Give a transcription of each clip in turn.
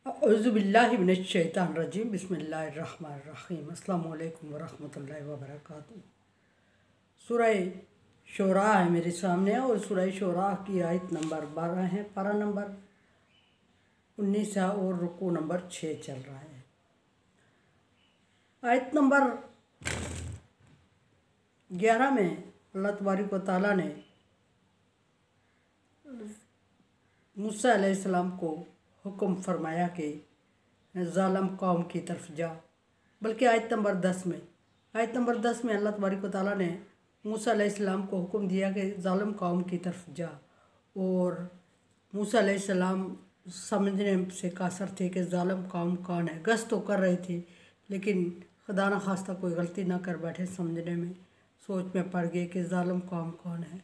औज़ुबिल्लाहि मिनश्शैतानिर्रजीम बिस्मिल्लाहिर्रहमानिर्रहीम अस्सलामु अलैकुम वरहमतुल्लाहि वबरकातुहू। सूरह शोरा है मेरे सामने और सूरह शोरा की आयत नंबर 12 है, पारा नंबर 19 है और रुकू नंबर 6 चल रहा है। आयत नंबर 11 में अल्लाह तबारक व तआला ने मूसा अलैहिस्सलाम को हुक्म फरमाया कि ज़ालिम कौम की तरफ जा। बल्कि आयत नंबर 10 में अल्लाह तबारक व तआला ने मूसा अलैहिस्सलाम को हुक्म दिया कि ज़ालिम कौम की तरफ जा। और मूसा अलैहिस्सलाम समझने से कासर थे कि ज़ालिम कौम कौन है। गश्त तो कर रहे थे लेकिन खुदा न खास्ता कोई गलती ना कर बैठे, समझने में सोच में पड़ गए कि ज़ालिम कौम कौन है।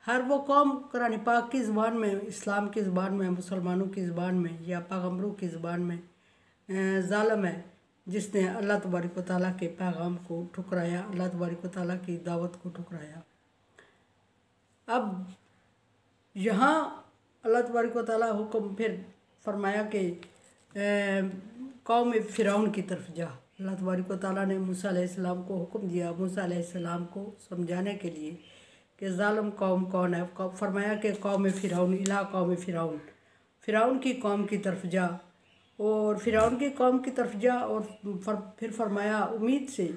हर वो कौम कुरान पाक की ज़बान में, इस्लाम की ज़बान में, मुसलमानों की ज़बान में या पैगम्बरों की ज़बान में ज़ालिम है जिसने अल्लाह तबारक व तआला के पैगाम को ठुकराया, अल्लाह तबारक व तआला की दावत को ठुकराया। अब यहाँ अल्लाह तबारक व तआला हुक्म फिर फरमाया कि कौम फ़िरौन की तरफ जा। अल्लाह तबारक व तआला ने मूसा अलैहिस्सलाम को हुक्म दिया, मूसा अलैहिस्सलाम को समझाने के लिए कि ज़ालिम कौम कौन है। फरमाया कि कौम फ़िरौन, इला कौम फ़िरौन, फ़िरौन की कौम की तरफ जा। और फ़िरौन की कौम की तरफ जा और फिर फरमाया उम्मीद से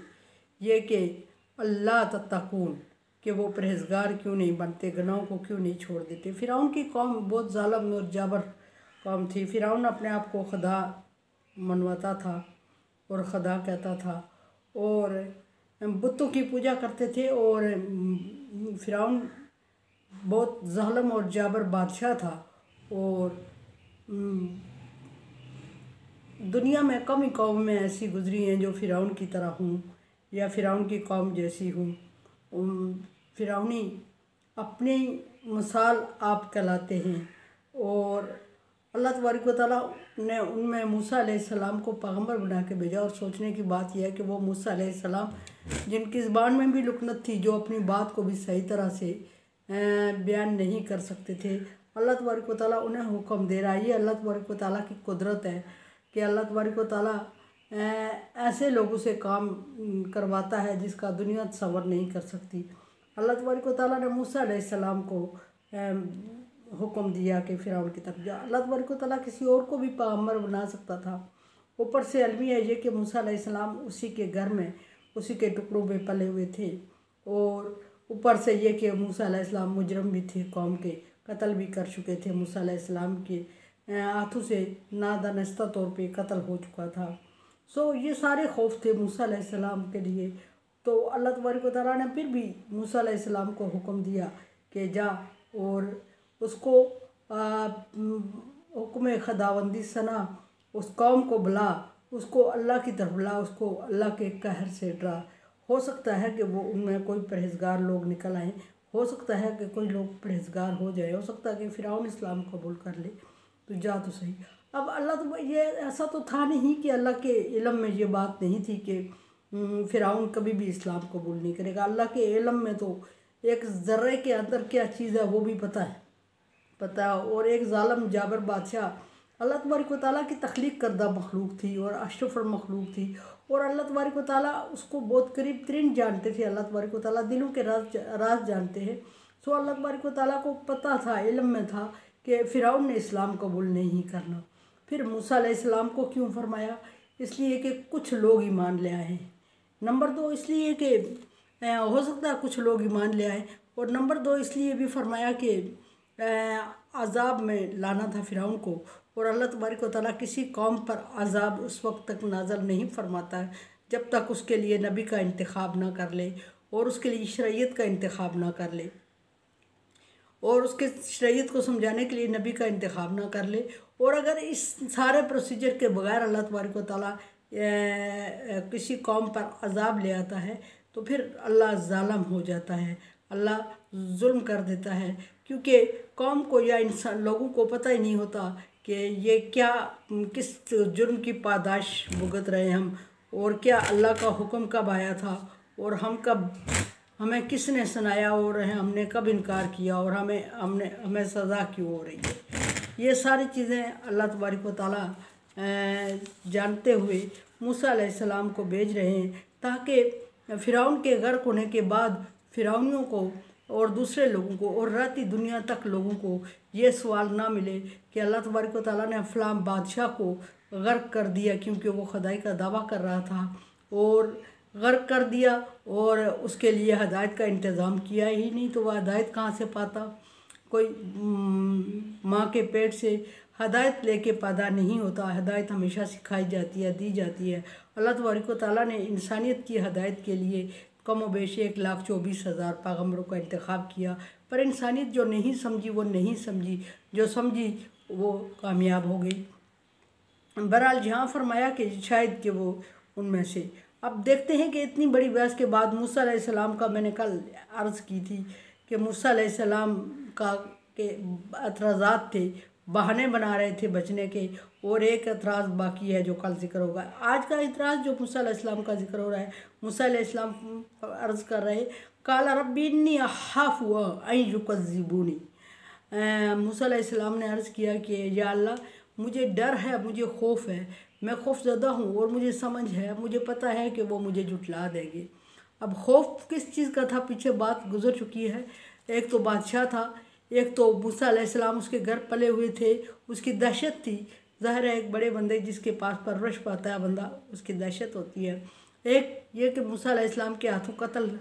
ये कि अल्लाह तत्तकून, कि वो परहेज़गार क्यों नहीं बनते, गुनाहों को क्यों नहीं छोड़ देते। फ़िरौन की कौम बहुत ज़ालिम और जाबर कौम थी। फ़िरौन अपने आप को खुदा मनवाता था और खुदा कहता था और बुतों की पूजा करते थे। और फ़िरौन बहुत ज़ालिम और जाबर बादशाह था। और दुनिया में कम ही कौम में ऐसी गुजरी हैं जो फ़िरौन की तरह हूँ या फ़िरौन की कौम जैसी हूँ। फ़िरौनी अपनी मिसाल आप कहलाते हैं। और अल्लाह तबारक व तआला ने उनमें मूसा अलैहिस्सलाम को पैगम्बर बना के भेजा। और सोचने की बात यह है कि वो मूसा अलैहिस्सलाम जिनकी ज़बान में भी लुकनत थी, जो अपनी बात को भी सही तरह से बयान नहीं कर सकते थे, अल्लाह तबारक व तआला उन्हें हुक्म दे रहा है। ये अल्लाह तबारक व तआला की कुदरत है कि अल्लाह तबारक व तआला ऐसे लोगों से काम करवाता है जिसका दुनिया तसव्वुर नहीं कर सकती। अल्लाह तबारक व तआला ने मूसा अलैहिस्सलाम को हुक्म दिया कि फ़िरौन की तरफ जा। अल्लाह तबारक व तआला किसी और को भी पैगम्बर बना सकता था। ऊपर से अलमी है ये कि मूसा अलैहिस्सलाम उसी के घर में, उसी के टुकड़ों में पले हुए थे। और ऊपर से ये कि मूसा अलैहिस्सलाम मुजरम भी थे, कौम के कत्ल भी कर चुके थे। मूसा अलैहिस्सलाम के हाथों से नादानिस्ता तौर पे कत्ल हो चुका था। सो ये सारे खौफ थे मूसा अलैहिस्सलाम के लिए। तो अल्लाह तबारक व तआला ने फिर भी मूसा अलैहिस्सलाम को हुक्म दिया कि जा और उसको हुक्म खुदावंदी सना, उस कौम को बुला, उसको अल्लाह की तरफ बुला, उसको अल्लाह के कहर से डरा। हो सकता है कि वो उनमें कोई परहेज़गार लोग निकल आएँ, हो सकता है कि कोई लोग परहेज़गार हो जाए, हो सकता है कि फ़िरौन इस्लाम कबूल कर ले। तो जा तो सही। अब अल्लाह तो ये ऐसा तो था नहीं कि अल्लाह के इल्म में ये बात नहीं थी कि फ़िरौन कभी भी इस्लाम कबूल नहीं करेगा। अल्लाह के इल्म में तो एक ज़र्रे के अंदर क्या चीज़ है वो भी पता है। और एक ज़ालिम जाबर बादशाह अल्लाह तबारक व तआला की तख्लीक करदा मखलूक थी और अशरफ मखलूक थी। और अल्लाह तबारक व तआला उसको बहुत करीब तरीन जानते थे। अल्लाह तबारक व तआला दिलों के राज जानते हैं। सो अल्लाह तबारक व तआला को पता था, इल्म में था कि फ़िरौन ने इस्लाम कबूल नहीं करना। फिर मूसा अलैहिस्सलाम को क्यों फरमाया? इसलिए कि कुछ लोग ईमान ले आए। नंबर 2 इसलिए कि हो सकता है कुछ लोग ईमान ले आए। और नंबर 2 इसलिए भी फरमाया कि अज़ाब में लाना था फ़िरौन को। और अल्लाह तबारक व तआला किसी कौम पर अज़ाब उस वक्त तक नाज़िल नहीं फरमाता है जब तक उसके लिए नबी का इंतखाब ना कर ले और उसके लिए शरीयत का इंतखाब ना कर ले और उसके शरीयत को समझाने के लिए नबी का इंतखाब ना कर ले। और अगर इस सारे प्रोसीजर के बगैर अल्लाह तबारक व तआला किसी कौम पर अज़ाब ले आता है तो फिर अल्लाह ज़ालिम हो जाता है, अल्लाह जुल्म कर देता है। क्योंकि कौम को या इंसान लोगों को पता ही नहीं होता कि ये क्या, किस जुर्म की पादाश भुगत रहे हम और क्या अल्लाह का हुक्म कब आया था और हमें किसने सुनाया और हमने कब इनकार किया और हमें सज़ा क्यों हो रही है। ये सारी चीज़ें अल्लाह तबारक व तआला जानते हुए मूसा अलैहिस्सलाम को भेज रहे हैं, ताकि फ़िरौन के गर्क होने के बाद फ़िरौनियों को और दूसरे लोगों को और राती दुनिया तक लोगों को ये सवाल ना मिले कि अल्लाह तबारक व तआला ने फ़लाँ बादशाह को गर्क कर दिया क्योंकि वो खुदाई का दावा कर रहा था और गर्क कर दिया और उसके लिए हदायत का इंतज़ाम किया ही नहीं, तो वह हदायत कहाँ से पाता। कोई माँ के पेट से हदायत लेके पैदा नहीं होता, हदायत हमेशा सिखाई जाती है, दी जाती है। अल्लाह तबारक व तआला ने इंसानियत की हदायत के लिए कम व बेश 1,24,000 पैगम्बरों का इंतखाब किया, पर इंसानियत जो नहीं समझी वो नहीं समझी, जो समझी वो कामयाब हो गई। बहरहाल जहाँ फरमाया कि शायद कि वो उनमें से। अब देखते हैं कि इतनी बड़ी बहस के बाद मूसा अलैहिस्सलाम का, मैंने कल अर्ज़ की थी कि मूसा अलैहिस्सलाम का के एतराज़ात थे, बहाने बना रहे थे बचने के, और एक एतराज़ बाकी है जो कल जिक्र होगा। आज का एतराज़ जो मूसा अलैहिस्सलाम का जिक्र हो रहा है, मूसा अलैहिस्सलाम अर्ज़ कर रहे काला रब्बी इन्नी अख़ाफ़ु अन युकज़्ज़िबूनी। मूसा अलैहिस्सलाम ने अर्ज़ किया कि या अल्लाह, मुझे डर है, मुझे खौफ है, मैं खौफज़दा हूँ और मुझे समझ है, मुझे पता है कि वो मुझे जुटला देंगे। अब खौफ किस चीज़ का था, पीछे बात गुजर चुकी है। एक तो बादशाह था, एक तो मूसा अलैहिस्सलाम उसके घर पले हुए थे, उसकी दहशत थी। ज़ाहिर है एक बड़े बंदे जिसके पास परवरिश पाता है बंदा, उसकी दहशत होती है। एक ये कि मूसा अलैहिस्सलाम के हाथों कत्ल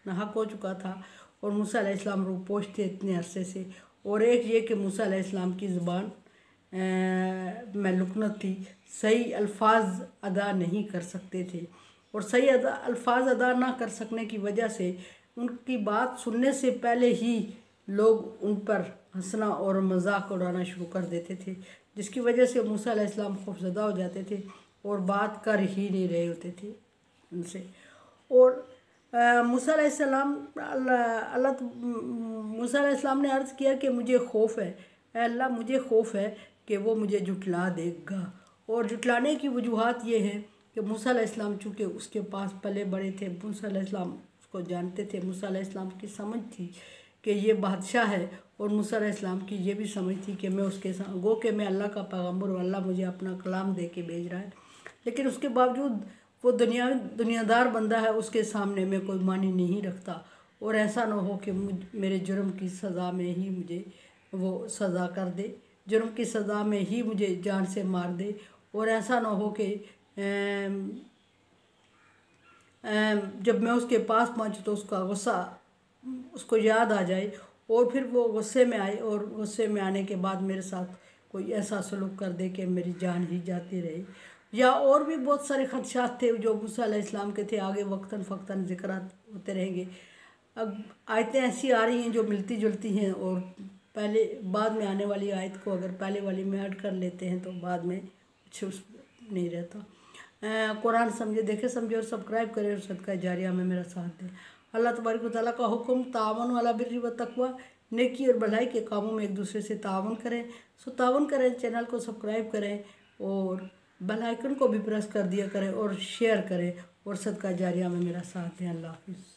नाहक हो चुका था और मूसा अलैहिस्सलाम रूपोश थे इतने अरसे से, और एक ये कि मूसा अलैहिस्सलाम की ज़ुबान में लुकनत थी, सही अल्फाज अदा नहीं कर सकते थे, और सही अल्फाज अदा ना कर सकने की वजह से उनकी बात सुनने से पहले ही लोग उन पर हंसना और मजाक उड़ाना शुरू कर देते थे, जिसकी वजह से मूसा अलैहिस्सलाम खौफज़दा हो जाते थे और बात कर ही नहीं रहे होते थे उनसे। और मूसा अलैहिस्सलाम मूसा अलैहिस्सलाम ने अर्ज़ किया कि मुझे खौफ है, अल्लाह मुझे खौफ है कि वो मुझे जुटला देगा। और जुटलाने की वजूहात ये है कि मूसा अलैहिस्सलाम चूँकि उसके पास पले बड़े थे, मूसा अलैहिस्सलाम उसको जानते थे, मूसा अलैहिस्सलाम की समझ थी कि ये बादशाह है, और मूसा अलैहिस्सलाम की ये भी समझ थी कि मैं उसके साथ गो कि मैं अल्लाह का पैगम्बर हूँ, अल्लाह मुझे अपना कलाम दे के भेज रहा है, लेकिन उसके बावजूद वो दुनियादार बंदा है, उसके सामने मैं कोई मानी नहीं रखता, और ऐसा ना हो कि मेरे जुर्म की सज़ा में ही मुझे वो सज़ा कर दे, जुर्म की सज़ा में ही मुझे जान से मार दे, और ऐसा ना हो कि जब मैं उसके पास पहुँचूँ तो उसका गुस्सा उसको याद आ जाए और फिर वो गुस्से में आए, और गुस्से में आने के बाद मेरे साथ कोई ऐसा सलूक कर दे कि मेरी जान ही जाती रहे। या और भी बहुत सारे खदशात थे जो मूसा अलैहिस्सलाम के थे, आगे वक्तन फ़क्तन ज़िक्र होते रहेंगे। अब आयतें ऐसी आ रही हैं जो मिलती जुलती हैं, और पहले बाद में आने वाली आयत को अगर पहले वाली में ऐड कर लेते हैं तो बाद में कुछ उस नहीं रहता। कुरान समझे, देखे समझे और सब्सक्राइब करें और सदका जारिया में मेरा साथ दें। अल्लाह तबारक व तआला का हुक्म तावन अला बिर्रि व तक़वा, नेकी और भलाई के कामों में एक दूसरे से तावन करें। सो तावन करें, चैनल को सब्सक्राइब करें और बेल आइकन को भी प्रेस कर दिया करें और शेयर करें और सदका जारिया में मेरा साथ दें। अल्लाह हाफ़िज़।